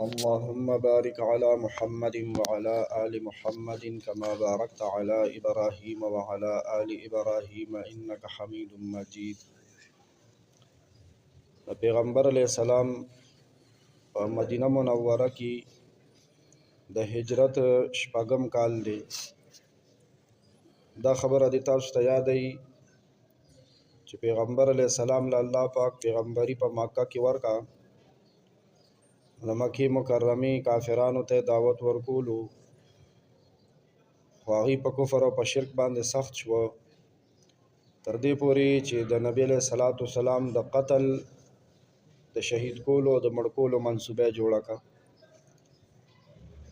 اللهم بارك على محمد وعلى آل محمد كما باركت على إبراهيم وعلى آل إبراهيم إنك حميد مجيد. پیغمبر علیہ السلام په مدینه منوره کې د هجرت شپږم کال دی. دا خبره د تاسو ته یادې چې پیغمبر علیہ السلام له الله پاک پیغمبري په مکه کې ورکا. د مکې مکرمې کافرانو ته دعوت ورکولو، خو هغوی په کفر او په شرک باندې سخت شو، تر دې پورې چې د نبی علیہ الصلوۃ والسلام د قتل، د شهید کولو، د مړ کولو منصوبه جوړه کړه.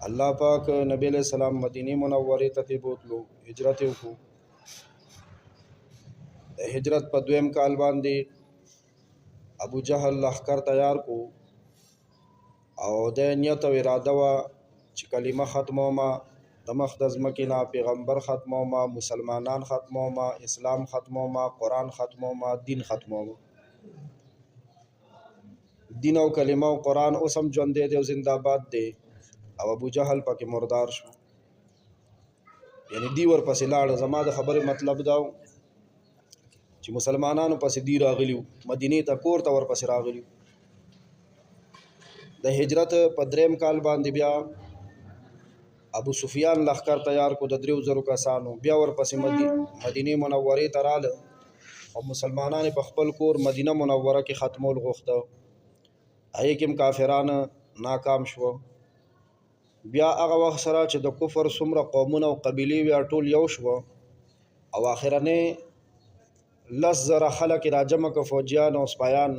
الله پاک نبی علیہ السلام مدینه منورې ته بوتلو، هجرت وکړو. د هجرت په دویم کال باندې ابو جهل لښکر تیار کو او د نیت او اراده وه چې کلمه ختمومه، د مخ د ځمکې نه پیغمبر ختمومه، مسلمانان ختمومه، اسلام ختمومه، قرآن ختمومه، دین ختمومه. دین او کلمه او قرآن اوس هم ژوندی دی او زنده باد دی، او ابو جهل پکې مردار شو. یعنی دی ورپسې لاړه. زما د خبرې مطلب دا چې مسلمانانو پسې دی راغلیو، مدینې ته کور ته ورپسې راغلیو. د هجرت په دریم کال باندې بیا ابو سفیان لښکر تیار کو د 3000 کسانو، بیا ورپسې مدینه منورې ته راله او مسلمانان په خپل کور مدینه منوره کې ختمول غوښته. هغې کې هم کافران ناکام شو. بیا هغه وخت سره چې د کفر څومره قومونه او قبیلې وي ټول یو شو، او آخرنې 10,000 خلک راجمع که فوجیان او سپایان،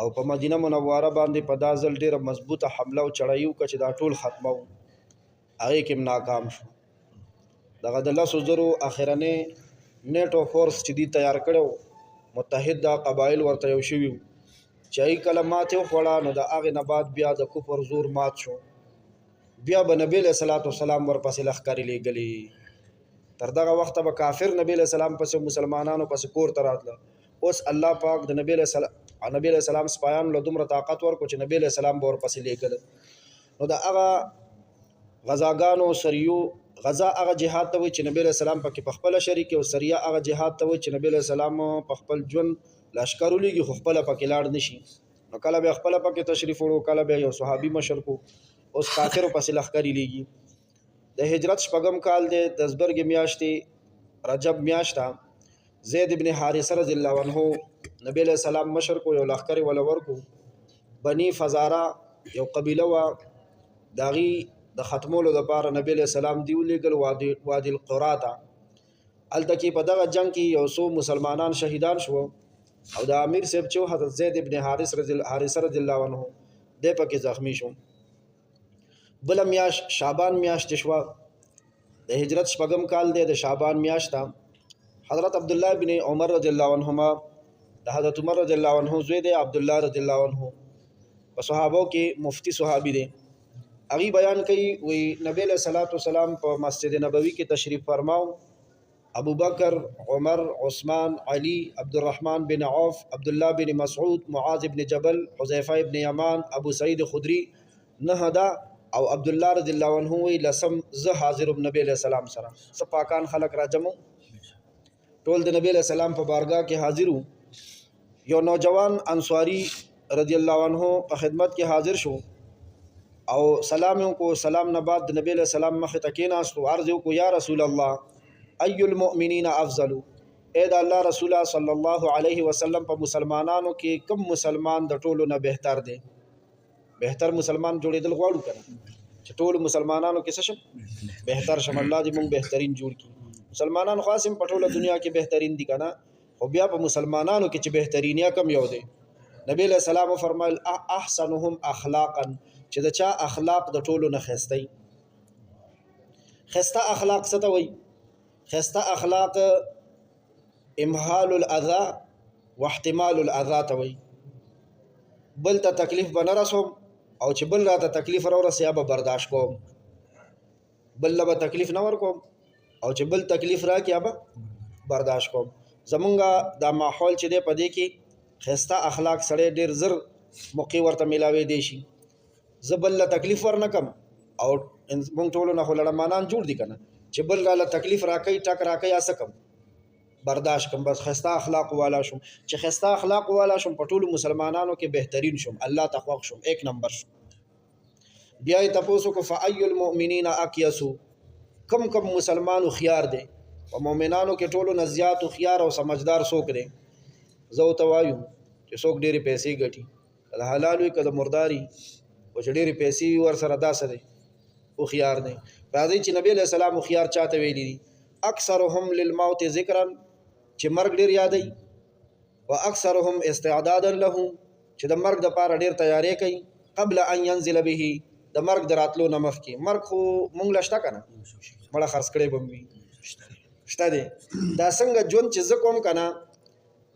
او په مدینه منوره باندې په دا ځل ډېره مضبوطه حمله او چړهیي وکړه چې دا ټول ختمو. هغې کې هم ناکام شو. دغه د 10,000 آخرنې نیټو فورس چې دی تیار کړی و، متحد دا قبایل ورته یو شوي وو، چې هغوی کله ماتې وخوړه نو د هغې نه بعد بیا د کفر زور مات شو. بیا به نبی علیہ الصلوۃ والسلام ورپسې لښکرې لیږلې. تر دغه وخته به کافر نبی علیہ السلام پسې مسلمانانو پسې کور ته راتله. اوس الله پاک د نبی علیہ السلام سپایانو له دومره طاقت ورکړو چې نبی علیہ السلام به ورپسې لیږله. نو د هغه غزاګانو سریو، غزا هغه جهاد ته وایي چې نبی علیہ السلام پکې په خپله شریک، او سریه هغه جهاد ته وایي چې نبی علیہ السلام په خپل ژوند لښکر ولیږي خو خپله پکې لاړ نشي. نو کله بیا خپله پکې تشریف وړو، کله بیا یو صحابي مشر کو. اوس کافرو پسې لښکرې لیږي. د هجرت شپږم کال دی، د زبرګې میاشتې رجب میاشته، زید ابن حارثه رضی الله عنه نبی علیہ السلام مشر کو، یو لښکرې وله ورکو. بني فزاره یو قبیله وه، د هغې د ختمولو دپاره نبی علیہ السلام دی ولیږل وادي القرا ته. هلته کې په دغه جنګ کې یو څو مسلمانان شهیدان شو، او د امیر صاحب چې حضرت زید ابن حارثه رضی الله عنه دی پکې زخمی شو. بله میاشت شعبان میاشت شوه، د هجرت شپږم کال دی، د شعبان میاشته حضرت عبدالله بن عمر رضی الله عنهما، د حضرت عمر رضی الله عنه زوی دی، عبدالله رضی الله عنه په صحابو کې مفتی صحابي دی. هغوی بیان کوي، وی نبی علیہ الصلوۃ والسلام په مسجد نبوي کې تشریف فرماو. ابو بکر، عمر، عثمان، علی، عبدالرحمن بن عوف، عبدالله بن مسعود، معاذ بن جبل، حذیفه بن یمان، ابو سعید خدری، نهدا او عبدالله رضی الله عنه وی لسم زه حاضرم نبی علیہ السلام سره. څه پاکان خلک راجمو، ټول د نبی علیہ السلام په بارګاه کې حاضرو. یو نوجوان انصاری رضی الله عنه په خدمت کې حاضر شو او سلام کو. سلام نه بعد د نبی علیہ السلام مخې ته کېناستو، عرض وکړو یا رسول الله ای المؤمنین افضل، اے د الله رسوله صلی الله علیه وسلم په مسلمانانو کې کم مسلمان د ټولو نه بهتر دی؟ بهتر مسلمان جوړېدل غواړو که نه، چې ټولو مسلمانانو کې څه شم بهتر شم. الله دې موږ بهترین جوړ کړي. مسلمانان خاص هم په ټوله دنیا کې بهترین دي که نه، خو بیا په مسلمانانو کې چې بهترینیا کم یو دی. نبی علیہ السلام فرمایل احسنهم اخلاقا، چې د چا اخلاق د ټولو نه ښایسته وي. ښایسته اخلاق څه ته وایي؟ ښایسته اخلاق امهال الاذى واحتمال الاذى ته وایي. بل ته تکلیف به نه رسوم، او چې بل راته تکلیف راورسي یا به برداشت کوم. بل له به تکلیف نه ورکوم، او چې بل تکلیف راکړي یا به برداشت کوم. زمونږ دا ماحول چې دی په دې کې ښایسته اخلاق سړی ډېر زر موقع ورته میلاوی دی شي. زه بل له تکلیف ورنکم او مونږ ټولو نه خو لړمانان جوړ دي که نه چې بل راله تکلیف راکوي ټک راکوي هسه کم برداشت کم بس خسته اخلاق والا شم چې خسته اخلاق والا شم په ټولو مسلمانانو کې بهترین شم الله ته خوښ شم ایک نمبر شم. بیا یې تپوس وکړو فای المؤمنین اکیسو کم کم مسلمانو خيار دی په مؤمنانو کې ټولو نه زیات خيار او سمجدار څوک دی زه ورته وایم چې څوک ډېرې پیسې ګټي د حلال وي که د مرداري او چې ډېرې پیسې وي ورسره داسې دی خيار دی. راځئ چې نبی علیہ السلام خيار چاته ویلي دي اکثرهم للموت ذکرا چې مرګ ډېر یادوي و اکثرهم استعدادا له چې د مرګ دپاره ډېر تیاری کوي قبل ان ينزل به د مرګ د راتلو نه مخکې. مرګ خو مونږ له شته که نه مړه خرڅ کړی به م وي شته دی. دا څنګه ژوند چې زه کوم که نه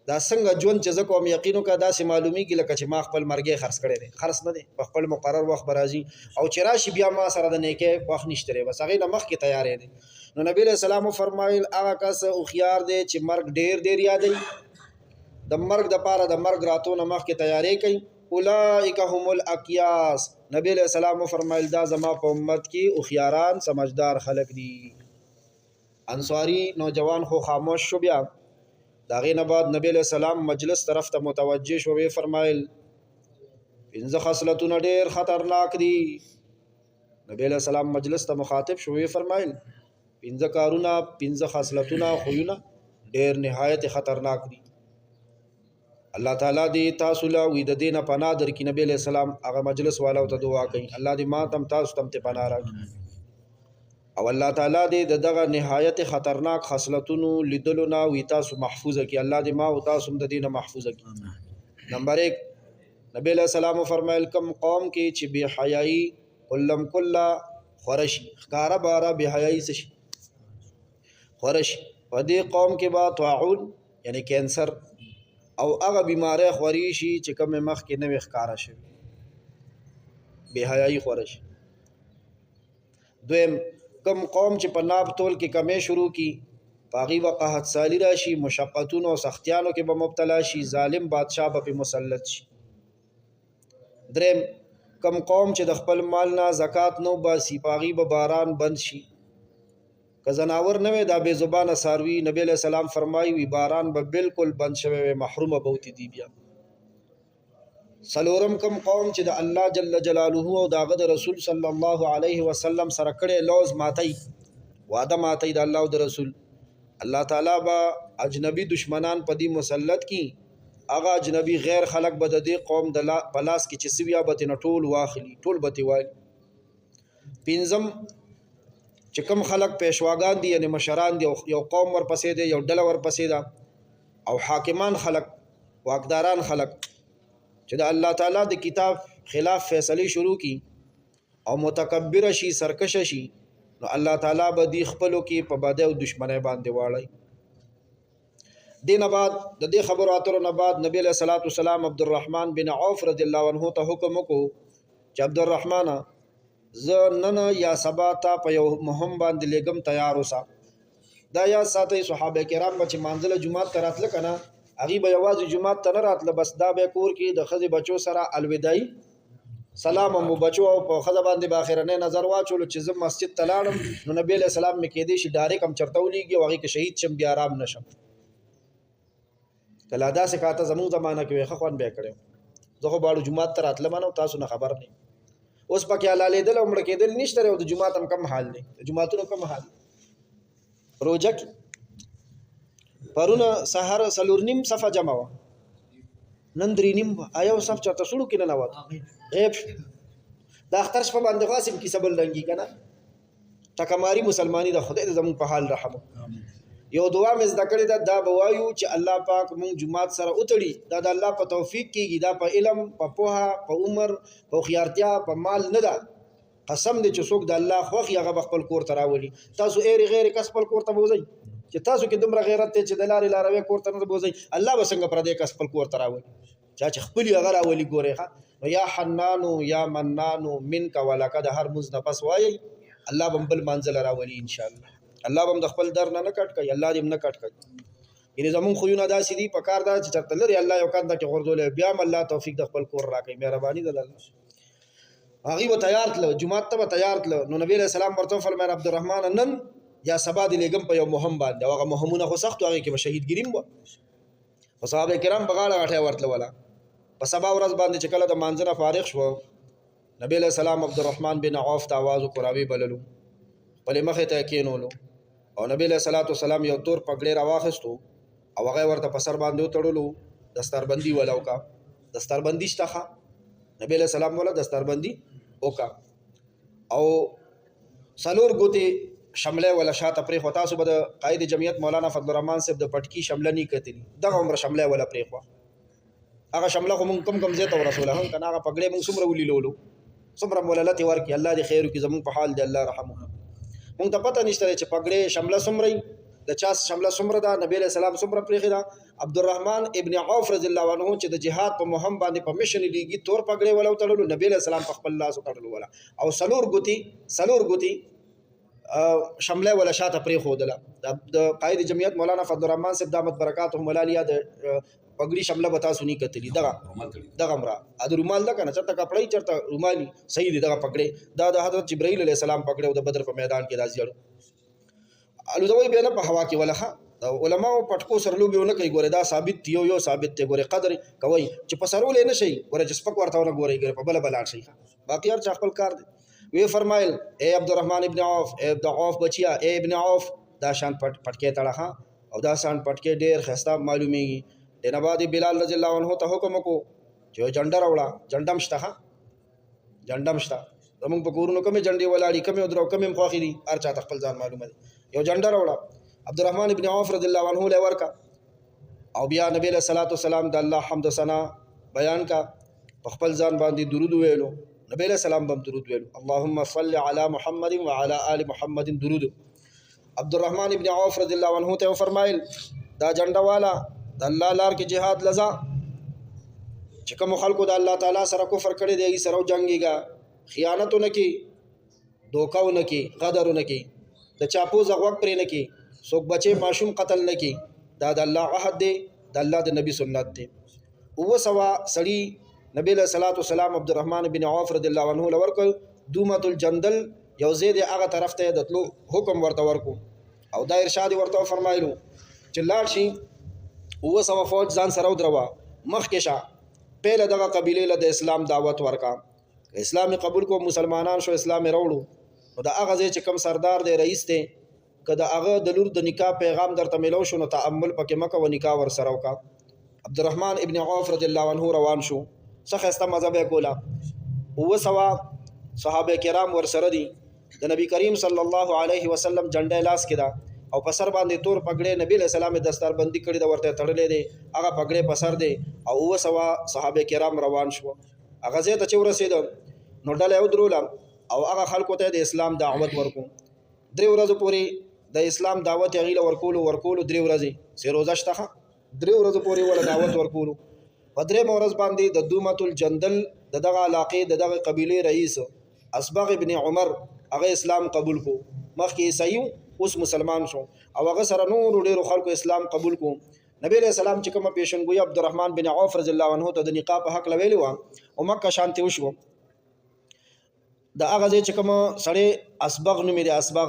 دا څنګه ژوند چې زه کوم یقین وکړه داسې معلومیږي لکه چې ما خپل مرګی خرڅ کړی دی. خرڅ نه دی په خپل مقرر وخت به راځي او چې راشي بیا ما سره د نیکۍ وخت نشته دی بس هغې نه مخکې تیاری دی. نو نبی علیہ السلام فرمایل هغه کس هوښیار دی چې مرګ ډېر ډېر یادوي د مرګ دپاره د مرګ راتو نه مخکې تیاری کوي اولئک هم الاکیاس. نبی علیہ السلام فرمایل دا زما په امت کې هوښیاران سمجدار خلق دي. انصاری نوجوان خو خاموش شو. بیا د هغې نه بعد نبی علیہ السلام مجلس طرف ته متوجه شو وی فرمایل پنځه خصلتونه ډېر خطرناک دي. نبی علیہ السلام مجلس ته مخاطب شو وی فرمایل پنځه کارونه پنځه خصلتونه خویونه ډېر نهایت خطرناک دي. الله تعالی دې تاسو له وي د دې نه پناه درکړي. نبی علیہ السلام هغه مجلس والاو ته دعا کوي الله دې ما تم تاسو تم ته پناه راکړي او الله تعالی دې د دغه نهایت خطرناک خصلتونو لیدلو نه وي تاسو محفوظ کړي. الله دې ما او تاسو هم د دې نه محفوظ کړي. نمبر 1 نبی علیہ السلام فرمایل کم قوم کې چې بے حیايي کلم کله خورشي ښکاره باره بے حیايي څه شي خورشي په دې قوم کې به طاعون یعنی کینسر او هغه بیماری خوري شي چې کوم مخکې نه وي ښکاره شوي بے حیايي خوره شي. دویم کم قوم چې په ناب تول کې کمې شروع کی په هغې به قحط سالي راشي مشقتونو او سختیانو کې به مبتلا شي ظالم بادشاه به پې مسلط شي. دریم کم قوم چې د خپل مال نه زکات نو باسي په هغې به باران بند شي که زناور نه وی دا بې زبانه څاروي نبی علیہ السلام فرمایي وي باران به بالکل بند شوی وی محرومه به وتې دي. بیا څلورم کم قوم چې د الله جل جلاله او د هغه د رسول صلی الله علیه وسلم سره کړی لوز ماتوي وعده ماتوي د الله او د رسول الله تعالی به اجنبي دشمنان په دې مسلط کی هغه اجنبي غیر خلق به د دې قوم د په لاس کې چې سویا به ترې ټول واخلي ټول به ترې وایي. پنځم چې کوم خلق پیشواګان دي یعنی مشران دي یو قوم ورپسې دی یو ډله ورپسې ده او حاکمان خلق واکداران خلق چې د الله تعالی د کتاب خلاف فیصله شروع کی او متکبر شي سرکش شي نو الله تعالی به دی خپلو کې په باده او دشمنی باندې واړی. دین بعد د دې خبرو اترو نه بعد نبی علیہ الصلوۃ والسلام عبدالرحمن بن عوف رضی الله عنه ته حکم وکړو چې عبدالرحمن زه نن یا سبا ته په یو مهم باندې لګم تیار اوسه. دا یا ساتي صحابه کرام به چې منځله جمعات ته راتله که نه هغې به یوازې جمعات ته نه راتله بس دا به کور کې د ښځې بچو سره الوداعي سلام مو بچو او په ښځه باندې به اخرنی نظر واچولو چې زه مسجد ته لاړم نو نبی علیہ السلام مې کېدی شي ډایرک هم چرته ولیږي او هغې کې شهید شم بیا آرام نه شم. که لا داسې کاته زمونږ زمانه کې وی ښه خوند بیا کړی زه خو باړو جومات ته راتلم نه تاسو نه خبر نه اوس پکې حلالېدل او مړه کېدل نشته دی او د جومات هم کم حال دی د جوماتونو کم حال روژه کې پرونه سهار څلور نیم صفه جمع وه نن درې نیم وه یو صف چېرته سړو کې ننوت غیب شو د اختر شپه باندې خو هسې کیسه بل رنګي که نه ټکماري مسلماني د خدای د زموږ په حال رحم یو دعا مې زده کړې ده دا به وایو چې الله پاک مونږ جومات سره وتړي دا د الله په توفیق کېږي دا په علم په پوهه په عمر په هوښیارتیا په مال نه ده قسم دی چې څوک د الله خوښ وي هغه به خپل کور ته راولي. تاسو ایرې غیرې کس خپل کور ته بوځئ چې تاسو کې دومره غیرت دی چې د لارې لاروی کور ته نه بوځئ الله به څنګه پردی کس خپل کور ته راولي چا چې خپل یې هغه راولي ګورئ ښه نو یا حنانو یا منانو منک ولکه د هر مونځ نه پس وایئ الله به بل منزله راولي انشاءالله الله به د خپل در نه کټ کوي الله دې نه کټ کوي. یعنې زمونږ خویونه داسې دي په کار دا چې چېرته لرې الله یو کنده کې غورځولی بیا هم الله توفیق د خپل کور راکوي مهرباني ده د الله. هغه به تیار تل جمعه ته به تیار تل نو نبی علیہ السلام ورته فرمایل عبدالرحمن نن یا سبا دی لګم په یو مهم باندې هغه مهمونه خو سخت هغه کې به شهید ګریم و صحابه کرام بغاړه غټه ورتل ولا په سبا ورځ باندې چې کله د مانځنه فارغ شو نبی علیہ السلام عبدالرحمن بن عوف ته आवाज وکړاوی بللو په مخه ته کېنولو او نبی علیہ السلام یو تور پګړې راواخستو او هغه ورته په سر باندې وتړلو دستربندي ولاو کا دستربندي شته نبی علیہ السلام ولا دستربندي وکا او سلور ګوتې شمله ولا شاته پرې خو تاسو به د قائد جمعیت مولانا فضل الرحمن صاحب د پټکی شمله نه کتلی دغه عمر شمله ولا پرې خو هغه شمله خو مونږ کم زیته ورسوله هم کنه هغه پګړې مونږ څومره ولولو څومره موللت ورکی الله دې خیر وکړي زمونږ په حال دې الله رحمه مونږ ته پته نشته چې پګړې شمله څومره د چا شمله څومره ده نبی علیہ السلام څومره پرې ده عبدالرحمن ابن عوف رضی الله عنه چې د جهاد په مهم باندې په مشن لیږي تور پګړې ولا تړلو نبی علیہ السلام په خپل لاس وکړلو ولا او سلور ګوتی شمله ولا شاته پرې خودله د قائد جمعیت مولانا فضل الرحمن صاحب دامت برکاتهم ملالیا د پګړی شمله بتا سنی کتلی دغه مرا ا د رومال دا کنه چرته کپړی چرته رومالي صحیح دی دغه پګړې دا د حضرت جبرائیل علیہ السلام پګړو د بدر په میدان کې راځي الو دوی به نه په هوا کې ولخه علماء پټکو سرلوبونه کوي ګوره دا ثابت دی یو ثابت دی ګوره قدر کوي چې په سرول نه شي ګوره چې سپک ورته ونه ګوره ګوره په بل بل شي باقي هر چا خپل کار دی وی فرمایل اے عبدالرحمن ابن عوف اے عبد عوف بچیا اے ابن عوف دا شان پټکې تړه او دا شان پټکې ډیر خسته معلومیږي دنه بعد بلال رضی الله عنه ته حکم کو چې جنډه راوړه جنډم شته زمونږ په کورونو کومه جنډي ولاړی کومه درو کومه مخاخي دي هر چا خپل ځان معلومه دي یو جنډه راوړه عبدالرحمن ابن عوف رضی الله عنه له ورکا او بیا نبی له صلوات و سلام د الله حمد ثنا بیان کا خپل ځان باندې درود ویلو نبی له سلام بم درود ویلو اللهم صل علی محمد وعلى آل محمد درود عبدالرحمن ابن عوف رضی الله عنه ته فرمایل دا جنډه والا د الله لار کې جهاد لزا چې کوم خلکو د الله تعالی سره کفر کړي دی سره جنگيګا خیانتونه کی دوکاونه کی قدرونه کی د چاپو زغوک پرې نه کی څوک بچي ماشوم قتل نه کی دا د الله عهد دی د الله د نبی سنت دی او سوا سړی نبی له صلوات والسلام عبدالرحمن بن عوف رضی الله عنه لورکل دومت الجندل یو زید هغه طرف ته دتلو حکم ورته ورکو او دا ارشاد ورته فرمایلو چې لاړ شي او سوا فوج ځان سره ودروا مخکې شه پهله دغه قبیله له د اسلام دعوت ورکا اسلام قبول کو مسلمانان شو اسلام راوړو نو دا هغه چې کم سردار دی رئیس دی کدا هغه د لور د نکاح پیغام درته ملو شو نو تأمل پکې مکه و نکاح ور سره وکا عبدالرحمن ابن عوف رضی الله عنه روان شو څخه است مذهب کولا او سوا صحابه کرام ور سره دي د نبی کریم صلی الله علیه وسلم جنډه لاس کړه او په سر باندې تور پګړې نبی له سلام دستار بندي کړی دا ورته تړلې دي هغه پګړې په سر دي او سوا صحابه کرام روان شو هغه زه ته ورسېد نو ډله یو درول او هغه خلکو ته د اسلام دعوت ورکو درې ورځې پورې د اسلام دعوت غیله ورکول درې ورځې سه روزه شته درې ورځې پورې ولا دعوت ورکول په درې ورځ باندې د دومت الجندل دغه علاقې دغه قبيله رئیس اصبغ ابن عمر هغه اسلام قبول کو مخکې عیسایو اوس مسلمان شو او هغه سره نور ډیرو خلکو اسلام قبول کو نبی علیہ السلام چې کومه پیشنګوی عبدالرحمن بن عوف رضی الله عنه ته د نقاب په حق لویلی و او مکه شانتی وشو د هغه چې کومه سړی اصبغ نومې دی اصبغ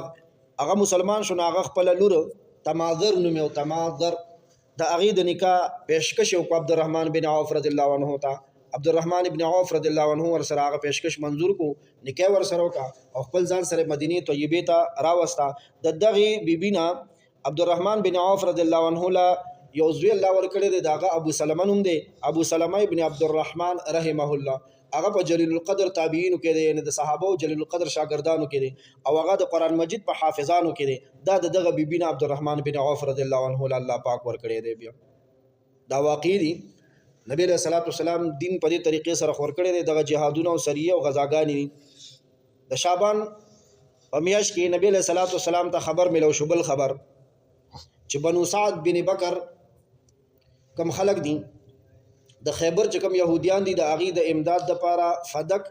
هغه مسلمان شو هغه خپل لور تماذر نومې او تماذر د هغه د نکاح پیشکش او عبدالرحمن بن عوف رضی الله عنه ته عبدالرحمن ابن عوف رضی الله عنه ور سره هغه پیشکش منظور کو نکاح ور سره وکا او خپل ځان سره مدینه طیبه ته راوستا د دغه بیبینا عبدالرحمن بن عوف رضی الله عنه لا یو زوی الله ورکړی دی داغه ابو سلمہ نوم دی ابو سلمہ ابن عبدالرحمن رحمه الله هغه په جلیل القدر تابعین کې دی یعنی د صحابه او جلیل القدر شاګردانو کې دی او هغه د قران مجید په حافظانو کې دی دا دغه بیبینا عبدالرحمن بن عوف رضی الله عنه الله پاک ورکړی دی بیا دا واقعي دی نبی علیہ الصلوۃ والسلام دین په دې طریقې سره خور کړی دی دغه جهادونه او سریه او غزاګانی د شعبان په میاشت کې نبی علیہ الصلوۃ والسلام ته خبر ملو شو بل خبر چې بنو سعد بن بکر کم خلق دي د خیبر چې کم يهوديان دي د اغي د امداد د پاره فدق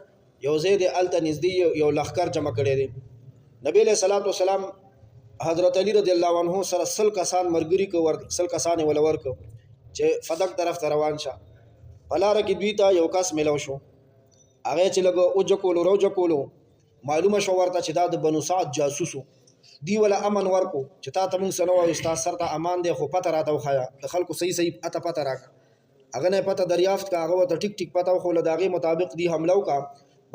یو زید الته نږدې یو لخر جمع کړي دي نبی علیہ الصلوۃ والسلام حضرت علی رضی الله عنه سره سل کسان مرګري کو ور سل کسان ول ورکو چې فدق طرف روان شه پلار کې دوی ته یو کس ملو شو هغه چې لګ او جکولو رو جکولو معلومه شو ورته چې دا د بنو سعد جاسوسو دی ولا امن ورکو چې تا ته موږ سنو او استاد سره ته امان دی خو پته راته وخایا د خلکو صحیح اته پته راکا هغه نه پته دریافت کا هغه ته ټیک ټیک پته خو لداغي مطابق دی حمله وکا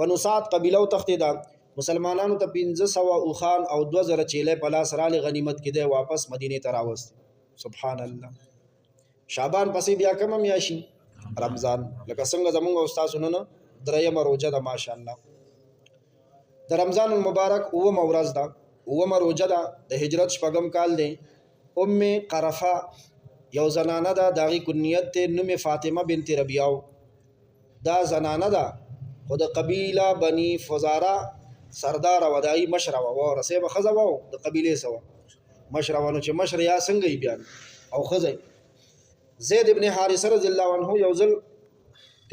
بنو سعد قبيله تختیدا مسلمانانو ته 1500 اوخان او 2000 چيله په لاس را لې غنیمت کې دی واپس مدینه ته راوست سبحان الله شعبان پسې بیا کوم میاشي رمضان لکه څنګه زمونږ استاد سننه دریم روزه ده ماشاءالله د رمضان المبارک او مورز ده او روزه ده د هجرت شپږم کال دی ام قرفه یو زنانه ده داغي کنیت ته نوم فاطمه بنت ربيعه دا زنانه ده خود قبیله بنی فزاره سردار و دای مشره و رسیب خزه و د قبیله سوا مشره ونو چې مشر یا څنګه بیان او خزه زید ابن حارثه رضی الله عنه یو ځل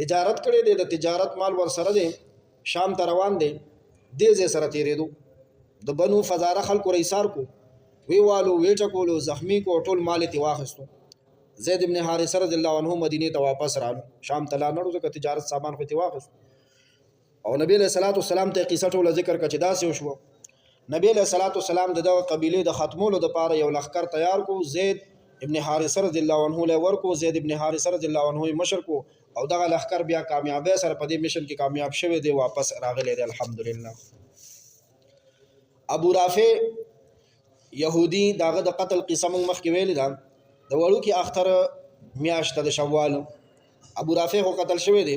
تجارت کړي دی د تجارت مال ور سره دی شام ته روان دی دې سره تیرېدو د بنو فزاره خلکو ریسار کو ویوالو ویټه کولو زخمی کو ټول مال تی واخستو زید ابن حارثه رضی الله عنه مدینه ته واپس رالو شام ته لاړو ځکه تجارت سامان خو تی واخست او نبی له صلوات والسلام ته قصه ټول ذکر کچ داسې وشو نبی له صلوات والسلام دغه قبیله د ختمولو د پاره یو لخر تیار کو زید ابن حارثه رضی الله عنه له ورکو زید ابن حارثه رضی الله عنه مشر کو او دغه لخر بیا کامیابی سره په دې میشن کې کامیاب شوه دی واپس راغلی دی الحمدلله ابو رافع يهودي داغه د قتل قسم مخکې ویل دا د وړو کې اختر میاشت د شوال ابو رافع هو قتل شوی دی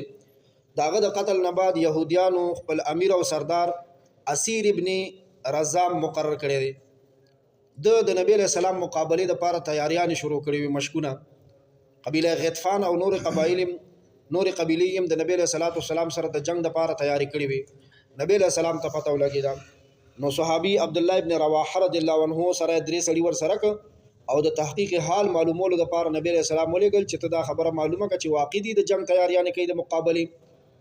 داغه د قتل نه بعد يهوديانو خپل امیر او سردار اسیر ابن رزام مقرر کړی دی د نبی له سلام مقابله د پاره تیاریان شروع کړې وي مشکونه قبیله غطفان او نور قبیلې د نبی له صلوات والسلام سره د جنگ د پاره تیاری کړې وي نبی له سلام ته پته ولګی دا نو صحابي عبد الله ابن رواحه رضی الله عنه سره درې سړي ور سره او د تحقیق حال معلومولو د پاره نبی رسول الله ولېګل چې ته دا خبره معلومه کړه چې واقع دي د جنگ تیاریان کوي د مقابله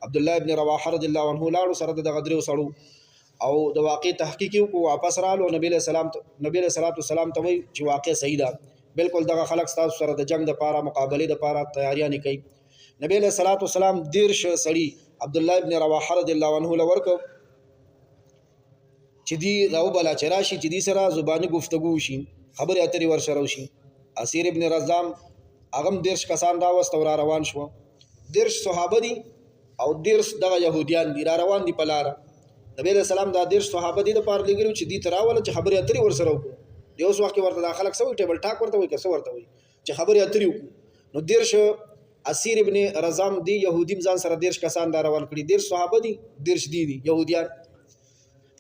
عبد الله ابن رواحه رضی الله عنه لاړو سره د غدرو سړو او د واقع تحقیق کو واپس رالو نبی رسول الله ته وی چې واقع صحیح ده بالکل دغه خلق تاسو سره د جنگ د پاره مقابله د پاره تیاریان کوي نبی رسول الله دیرش سړي عبد الله ابن رواحه رضی الله عنه لورک چې دی راو بلا چراشي چې دی سره زبانی گفتگو شي خبرې اترې ور سره وشي اسیر ابن رزام اغم دیرش کسان را وست او روان شو دیرش صحابه دي او دیرش دغه يهوديان دي را روان دي پلار نبی رسول الله دا دیرش صحابه دي د پار لګرو چې دی تراول چې خبرې اترې ور سره وکړو دی اوس وخت ورته داخلك سوي ټیبل ټاک ورته وي که څه ورته وي چې خبرې اترې وکړو نو دیرش اسیر ابن رزام دی يهودي ځان سره دیرش کسان دا روان کړي دیرش صحابه دي دیرش دي يهوديان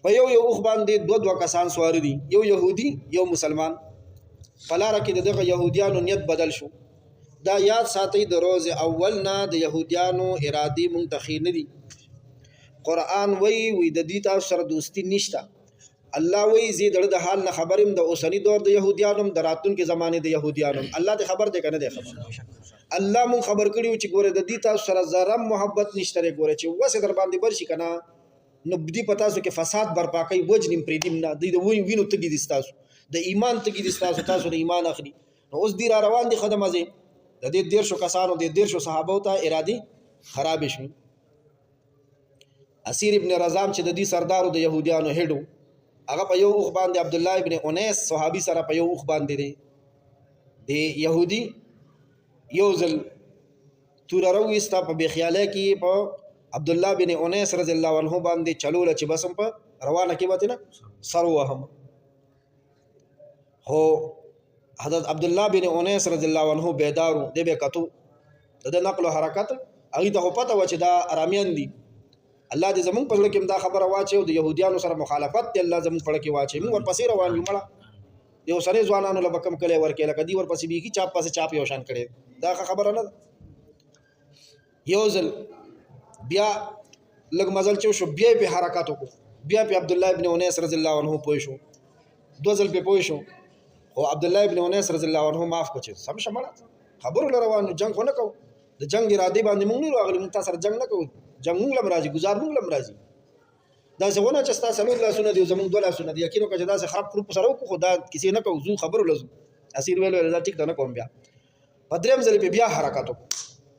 په یو اوخ باندې دوه کسان سوار دي یو يهودي یو مسلمان فلاره کې دغه يهوديانو نیت بدل شو دا یاد ساتي د روز اول نه د يهوديانو ارادي منتخین دي قران وی د دې تاسو سره دوستی نشته الله وی زید د حال نه خبرم د اوسنی دور د يهوديانو دراتون کې زمانه د يهوديانو الله ته خبر دی کنه دی خبر الله مون خبر کړیو چې ګوره د دې تاسو سره زرم محبت نشته ګوره چې وسه در باندې برشي کنه نو بدی پتا سو کې فساد برپا کوي وجنیم پریدیم نه د وینو تګی دي تاسو د ایمان تګی دي تاسو د ایمان اخلي نو اوس دی را روان دي خدمه زی د دې 150 کسانو د 150 صحابه ته ارادي خراب شي اسیر ابن رزام چې د دې سردارو د يهوديانو هډو هغه په یو اوخ باندې عبد الله ابن انیس صحابي سره په یو اوخ باندې دی يهودي یو ځل تور راويستا په بخیاله کې په عبد الله بن انیس رضی الله عنه باندې چلول چې بسم په روانه کې وته نه سر وهم هو حضرت عبد الله بن انیس رضی الله عنه بیدارو دی به کتو د نقل او حرکت هغه ته پته و چې دا ارامیان دي الله دې زمون په لکه کې دا خبره واچي او د يهوديانو سره مخالفت دی الله زمون په لکه کې واچي موږ ورپسې روان یو مړه یو سره ځوانانو لبکم کله ورکه لکه دی ورپسې بیږي چاپ پسې چاپ یو شان کړي دا خبره نه یو ځل بیا لګ مزل چې شو بیا په حرکت وکړو بیا په عبد الله ابن انیس رضی الله عنه پوه شو دو ځل په پوه شو او عبد الله ابن انیس رضی الله عنه معاف کړي سم شمړه خبرو روان جنگ خو نه کو د جنگ اراده باندې مونږ نه راغلی مونږ تاسو جنگ نه کوو جنگ مونږ لم راځي گزار مونږ لم راځي دا څنګه چې تاسو له الله سنت یو زمونږ دوه سنت یقینو کې دا څه خراب خراب سره کو خدا کسی نه کو زو خبرو لزو اسیر ویل دا ټیک نه کوم بیا پدریم ځل په بیا حرکت وکړو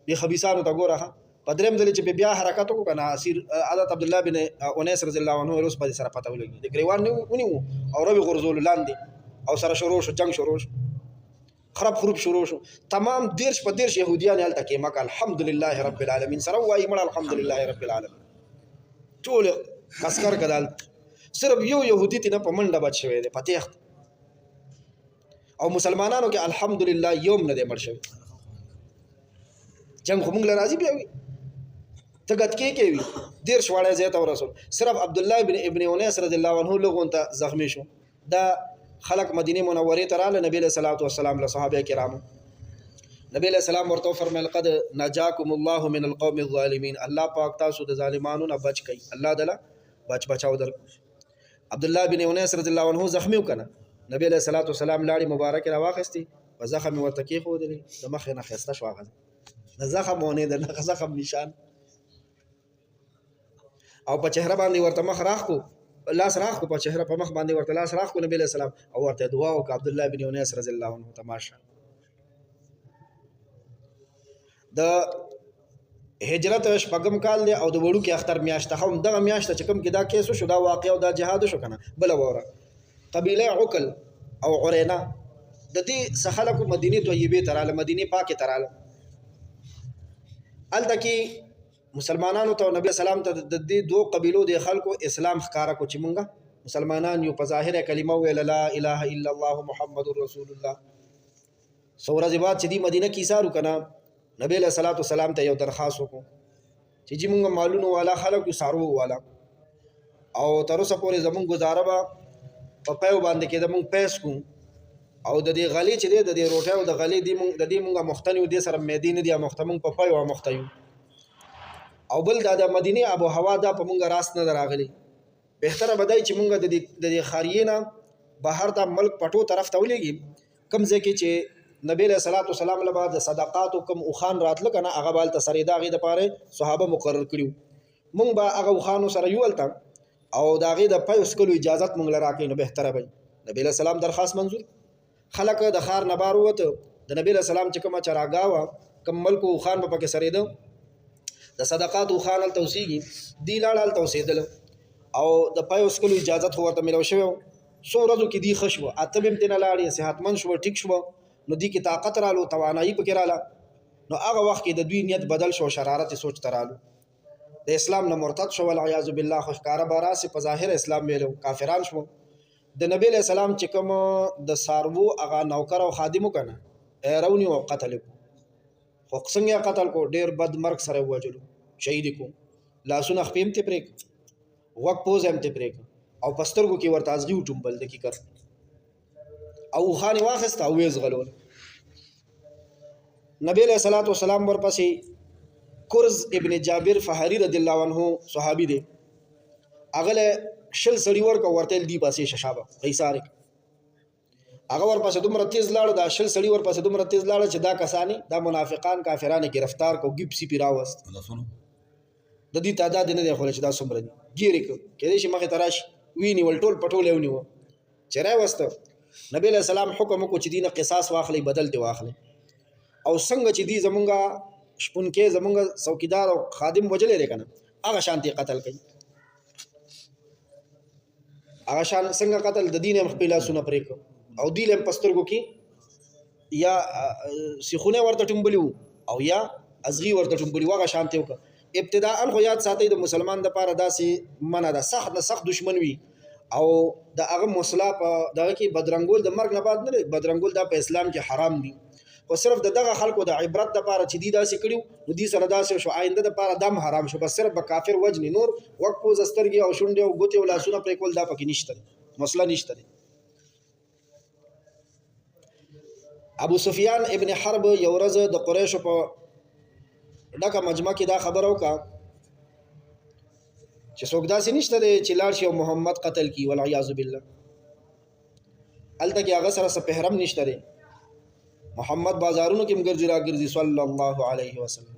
به خبيسانو ته ګوره په دریم ځل چې بیا حرکت وکړو کنه اسیر حضرت عبد الله بن انیس رضی الله عنه روس په سره پته ولګي د گریوان ونیو او ربي غرزول لاندې او سره شروع شو جنگ شروع شو خراب خروب شروع شو تمام دیرش په دیرش يهوديان هلته کې مکه الحمدلله رب العالمین سره وایي مړ الحمدلله رب العالمین ټول عسكر کدال صرف یو يهودي ته په منډه بچ شوی دی پتیخت او مسلمانانو کې الحمدلله یوم نه دی مړ شوی جنگ خو موږ له راضي بیا وي ته ګټ کې وي دیرش واړه زیات او رسول صرف عبد الله ابن انیس رضی الله عنه لغون ته زخمی شو دا خلق مدینه منوره ته رااله نبی صلی الله علیه وسلم له صحابه کرامو نبی علیہ السلام ورته فرمایل قد نجاکم الله من القوم الظالمین الله پاک تاسو د ظالمانو نه بچ کړي الله تعالی بچاو در عبد الله بن انیس رضی الله عنه زخمی وکنه نبی علیہ الصلوۃ والسلام لاړی مبارک را واخستی په زخم ورته کې خو دلی د مخ نه خسته شو هغه د زخم ونه د زخم نشان او په چهره باندې ورته مخ راخ کو لاس راخ کو په چهره په مخ باندې ورته لاس راخ کو نبی علیہ السلام او ورته دعا وکړه عبد الله بن انیس رضی الله عنه تماشا د هجرت شپږم کال دی او د وړو کې اختر میاشت هم دغه میاشت چې کوم کې دا کیسو شو دا واقع او دا جهاد شو کنه بل وره قبیله عقل او عرینا د دې سخلکو مدینه طیبه تراله مدینه پاکه تراله التکی مسلمانانو ته نبی سلام ته د دې دوه قبیلو د خلکو اسلام ښکارا کو چې مونږه مسلمانان یو په ظاهره کلمه ویل لا اله الا الله محمد رسول الله سورہ بعد چې دی مدینه کې سارو کنه نبی له صلوات و سلام ته یو درخواست وکړو چې مونږ مالونو والا خلکو سارو والا او تر اوسه پورې زمونږ گزاره به په پيو باندې کې د مونږ پیس کو او د دې غلي چې د دې روټه او د غلي د دې مونږه مختنیو د سره مېدین دي مختمون په پيو مختیو او بل د مدینه ابو هوا دا په مونږه راس نه راغلي بهتره بدای چې مونږ د دې خارینا بهر د ملک پټو طرف ته ولېږي کم ځکه چې نبی له صلوات و سلام له بعد صدقات کم او خان راتل کنه هغه بال تسریدا غي د پاره صحابه مقرر کړیو مونږ با هغه خانو سره یو الته او دا غي د پيوس کولو اجازه مونږ لرا کې نو بهتره وي نبی له سلام درخواست منظور خلق د خار نبار وته د نبی له سلام چې کومه چراغاوه کم ملک او خان په کې سریدو د صدقات او خان التوسیږي دی لاړ توسیدل او د پيوس کولو اجازه ورته ملو شو سو ورځو کې دی خشوه اتبم تن لاړ صحتمن شو ټیک شو نو دی کې طاقت رالو توانایي پکې رااله نو هغه وخت کې د دوی نیت بدل شو شرارت سوچ ترالو د اسلام نه مرتد شو والعیاذ بالله خوشکاره بارا سي په ظاهر اسلام ویلو کافران شو د نبی له سلام چې کوم د ساربو هغه نوکر او خادمو کنه ایرونی او قتل خو څنګه قتل کو ډیر بد مرګ سره وجلو شهید کو لاسونه خپم ته پرېک وق پوز هم ته پرېک او پسترګو کې ورته ازغي ټومبل د کی کر او خان واخست او ویز غلول نبی علیہ الصلوۃ والسلام ورپسې کرز ابن جابر فهری رضی الله عنه صحابي دی اغله شل سړی ورک ورته دی پاسې ششابه غیسارک هغه ورپسې دومره تیز لاړ دا شل سړی ورپسې دومره تیز لاړ چې دا کسانی دا منافقان کافرانه گرفتار کو گیب سی پیراوست د دې تعداد نه دی خو چې دا څومره دي ګیرک کله چې مخه تراش ویني ول ټول پټول ونیو چرای وسته نبی علیہ السلام حکم کو چې دینه قصاص واخلي بدل دی واخلي او څنګه چې دی زمونږه شپونکې زمونږه څوکیدار او خادم وجلې لري کنه هغه شانتي قتل کوي هغه شان څنګه قتل د دین مخبلا سونه پرې کو او دی لم پسترګو کې یا سیخونه ورته ټومبلیو او یا ازغي ورته ټومبلیو هغه شانتي وک ابتداء خو یاد ساتي د مسلمان د پاره داسې منه ده سخت دشمن وي او د هغه مصلا په دغه کې بدرنګول د مرګ نه بعد نه بدرنګول د په اسلام کې حرام دي او صرف دغه خلکو د عبرت لپاره چې دی داسې کړیو نو دې سره داسې شو آینده د لپاره دم حرام شو بس صرف به کافر وجنی نور وق پوز استرګي او شونډه او ګوتې او لاسونه پرې کول دا پکې نشته مسله نشته ابو سفیان ابن حرب یو ورځ د قریش په دغه مجمع کې دا خبر وکړه چې څوک داسې نشته چې لاړ شي او محمد قتل کی والعیاذ بالله الته کې هغه سره سپهرم نشته محمد بازارونو کې مګرځي راګرځي صلی الله علیه وسلم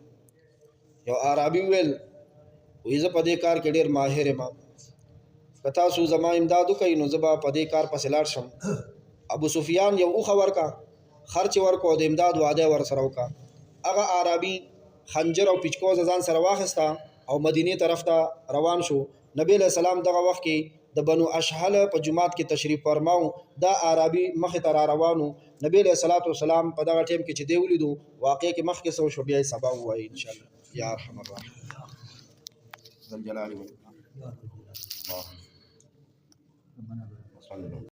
یو عربي ویل ویزه په دې کار کې ډیر ماهر ما پتا سو زما امدادو کوي نو زبا په دې کار پس لاړ شم ابو سفیان یو خبر کا خرچ ورکو د امداد وعده ور سره وکا هغه عربي خنجر او پیچکوز ځان سره واخیسته او مدینه طرف ته روان شو. نبی له سلام دغه وخت کې د بنو اشهل په جماعت کې تشریف فرماو. دا عربي مخې ته را روانو. نبی له صلوات و سلام په دغه ټیم کې چې دی ولیدو واقع کې مخ کې سو شو بیا سبا وایي ان شاء الله. یا ارحم الراحمین ذل جلال والاکرام.